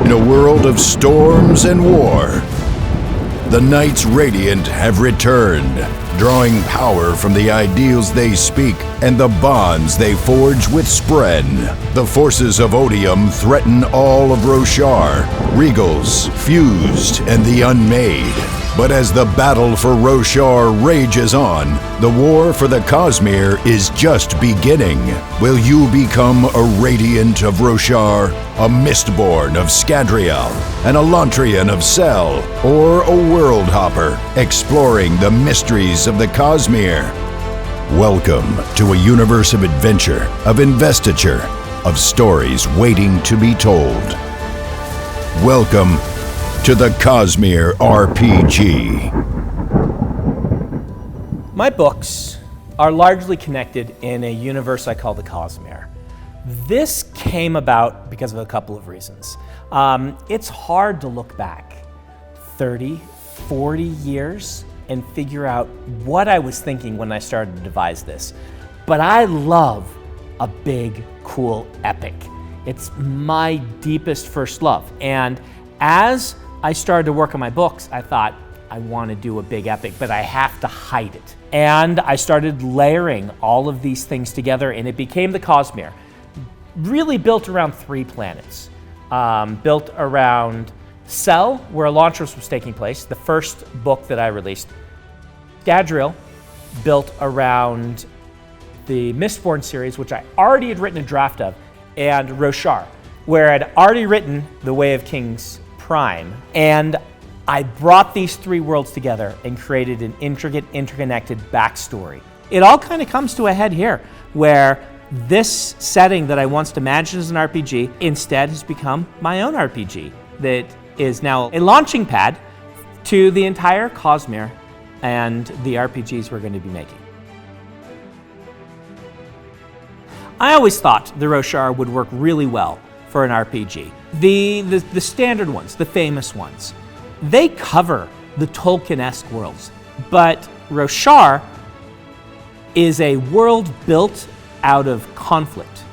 In a world of storms and war, the Knights Radiant have returned, drawing power from the ideals they speak and the bonds they forge with Spren. The forces of Odium threaten all of Rosar, Regals, Fused, and the Unmade. But as the battle for Rosar rages on, the war for the Cosmere is just beginning. Will you become a Radiant of Rosar, a Mistborn of Scadrial, an Elantrian of Sel, or a World Hopper, exploring the mysteries of the Cosmere? Welcome to a universe of adventure, of investiture, of stories waiting to be told. Welcome to the Cosmere RPG. My books are largely connected in a universe I call the Cosmere. This came about because of a couple of reasons. It's hard to look back 30, 40 years and figure out what I was thinking when I started to devise this. But I love a big, cool epic. It's my deepest first love. And as I started to work on my books, I thought, I want to do a big epic, but I have to hide it. And I started layering all of these things together, and it became the Cosmere. Really built around 3 planets. Built around Sel, where Elantris was taking place, the first book that I released. Scadrial, built around the Mistborn series, which I already had written a draft of, and Rosar, where I'd already written The Way of Kings Prime, and I brought these 3 worlds together and created an intricate, interconnected backstory. It all kind of comes to a head here, where this setting that I once imagined as an RPG instead has become my own RPG that is now a launching pad to the entire Cosmere and the RPGs we're going to be making. I always thought the Rosar would work really well for an RPG. The standard ones, the famous ones, they cover the Tolkien-esque worlds, but Rosar is a world built out of conflict,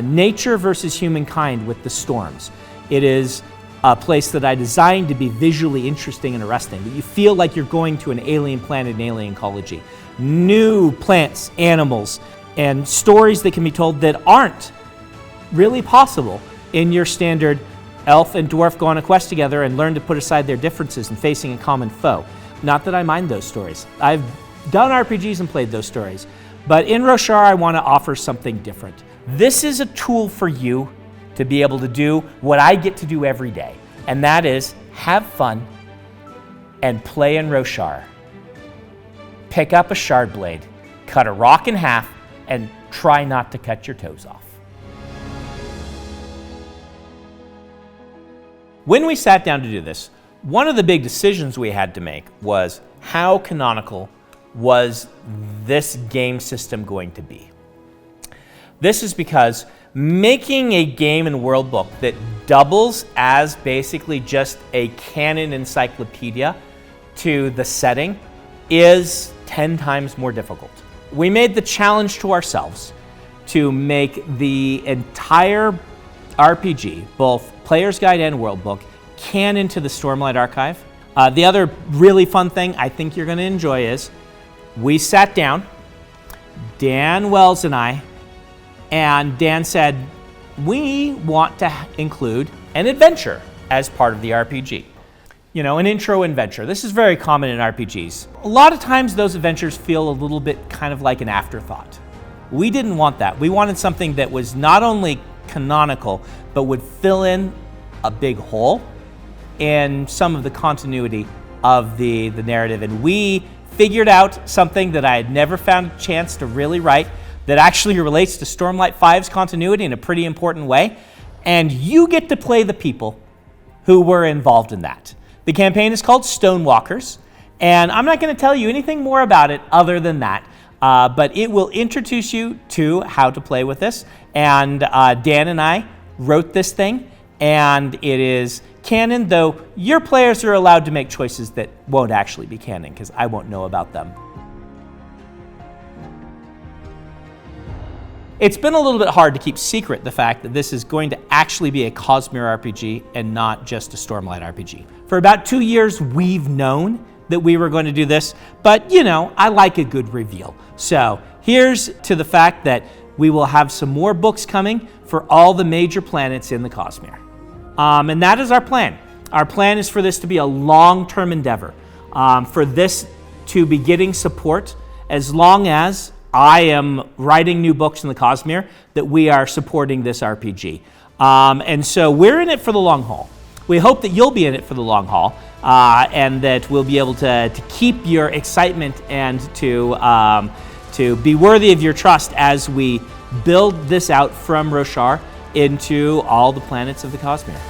nature versus humankind with the storms. It is a place that I designed to be visually interesting and arresting, that you feel like you're going to an alien planet, an alien ecology. New plants, animals, and stories that can be told that aren't really possible in your standard elf and dwarf go on a quest together and learn to put aside their differences and facing a common foe. Not that I mind those stories. I've done RPGs and played those stories. But in Rosar, I want to offer something different. This is a tool for you to be able to do what I get to do every day, and that is have fun and play in Rosar. Pick up a shard blade, cut a rock in half, and try not to cut your toes off. When we sat down to do this, one of the big decisions we had to make was how canonical was this game system going to be? This is because making a game and world book that doubles as basically just a canon encyclopedia to the setting is 10 times more difficult. We made the challenge to ourselves to make the entire RPG, both Player's Guide and World Book, canon to the Stormlight Archive. The other really fun thing I think you're going to enjoy is we sat down, Dan Wells and I, and Dan said, we want to include an adventure as part of the RPG. You know, an intro adventure. This is very common in RPGs. A lot of times those adventures feel a little bit kind of like an afterthought. We didn't want that. We wanted something that was not only canonical, but would fill in a big hole in some of the continuity of the narrative. And we figured out something that I had never found a chance to really write that actually relates to Stormlight 5's continuity in a pretty important way. And you get to play the people who were involved in that. The campaign is called Stonewalkers, and I'm not going to tell you anything more about it other than that. But it will introduce you to how to play with this. And Dan and I wrote this thing, and it is canon, though your players are allowed to make choices that won't actually be canon, because I won't know about them. It's been a little bit hard to keep secret the fact that this is going to actually be a Cosmere RPG and not just a Stormlight RPG. For about 2 years, we've known that we were going to do this, but you know, I like a good reveal. So here's to the fact that we will have some more books coming for all the major planets in the Cosmere. And that is our plan. Our plan is for this to be a long-term endeavor, for this to be getting support as long as I am writing new books in the Cosmere, that we are supporting this RPG. And so we're in it for the long haul. We hope that you'll be in it for the long haul, and that we'll be able to keep your excitement and to be worthy of your trust as we build this out from Rosar into all the planets of the Cosmere.